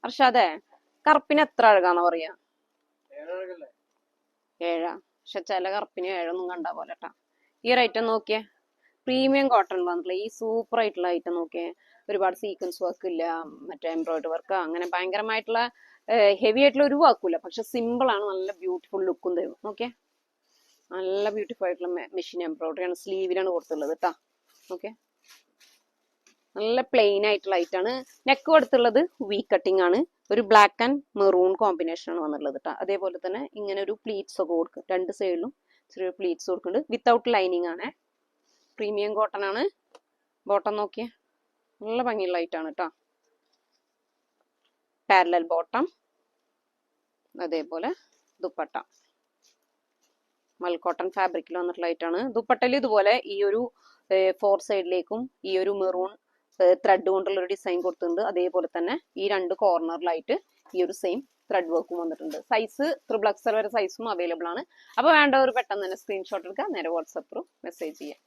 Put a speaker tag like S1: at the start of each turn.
S1: അർഷാദേ, കറുപ്പിന് എത്ര അഴകാന്ന് പറയാ? 7. പക്ഷെ ചില കറുപ്പിന് 7 കണ്ടാ പോലെ ട്ടാ. ഈ ഒരു ഐറ്റം നോക്കിയേ, പ്രീമിയം കോട്ടൺ വന്നിട്ടുള്ള ഈ സൂപ്പർ ആയിട്ടുള്ള ഐറ്റം നോക്കിയേ. ഒരുപാട് സീക്വൻസ് വർക്ക് ഇല്ല, മറ്റേ എംബ്രോയിഡറി വർക്ക് അങ്ങനെ ഭയങ്കരമായിട്ടുള്ള ഹെവി ആയിട്ടുള്ള ഒരു വർക്കും ഇല്ല. പക്ഷെ സിമ്പിൾ ആണ്, നല്ല ബ്യൂട്ടിഫുൾ ലുക്കും തരും. നോക്കിയേ, നല്ല ബ്യൂട്ടിഫുൾ ആയിട്ടുള്ള മെഷീൻ എംബ്രോയിഡറി ആണ്, സ്ലീവിലാണ് കൊടുത്തുള്ളത് കേട്ടാ. ഓക്കെ, നല്ല പ്ലെയിൻ ആയിട്ടുള്ള ഐറ്റാണ്. നെക്ക് കൊടുത്തുള്ളത് വി കട്ടിംഗ് ആണ്. ഒരു ബ്ലാക്ക് ആൻഡ് മെറൂൺ കോമ്പിനേഷൻ ആണ് വന്നിട്ടുള്ളത് കേട്ടോ. അതേപോലെ തന്നെ ഇങ്ങനെ ഒരു പ്ലീറ്റ്സ് ഒക്കെ കൊടുക്കും, രണ്ട് സൈഡിലും ചെറിയ പ്ലീറ്റ്സ് കൊടുക്കുന്നുണ്ട്. വിത്തൗട്ട് ലൈനിങ് ആണ്, പ്രീമിയം കോട്ടൺ ആണ്. ബോട്ടം നോക്കിയേ, നല്ല ഭംഗിയുള്ള ഐറ്റാണ് കേട്ടോ. പാരലൽ ബോട്ടം, അതേപോലെ ദുപ്പട്ട മൽക്കോട്ടൺ ഫാബ്രിക്കിൽ വന്നിട്ടുള്ള ഐറ്റാണ്. ദുപ്പട്ടയിൽ ഇതുപോലെ ഈ ഒരു 4 സൈഡിലേക്കും ഈ ഒരു മെറൂൺ ത്രെഡ് കൊണ്ടുള്ള ഒരു ഡിസൈൻ കൊടുത്തിട്ടുണ്ട്. അതേപോലെ തന്നെ ഈ 2 കോർണറിലായിട്ട് ഈ ഒരു സെയിം ത്രെഡ് വർക്കും വന്നിട്ടുണ്ട്. സൈസ് 3XL വരെ സൈസും അവൈലബിൾ ആണ്. അപ്പോൾ വേണ്ടവർ പെട്ടെന്ന് തന്നെ സ്ക്രീൻഷോട്ട് എടുക്കുക, നേരെ വാട്സപ്പ് ത്രൂ മെസ്സേജ് ചെയ്യാം.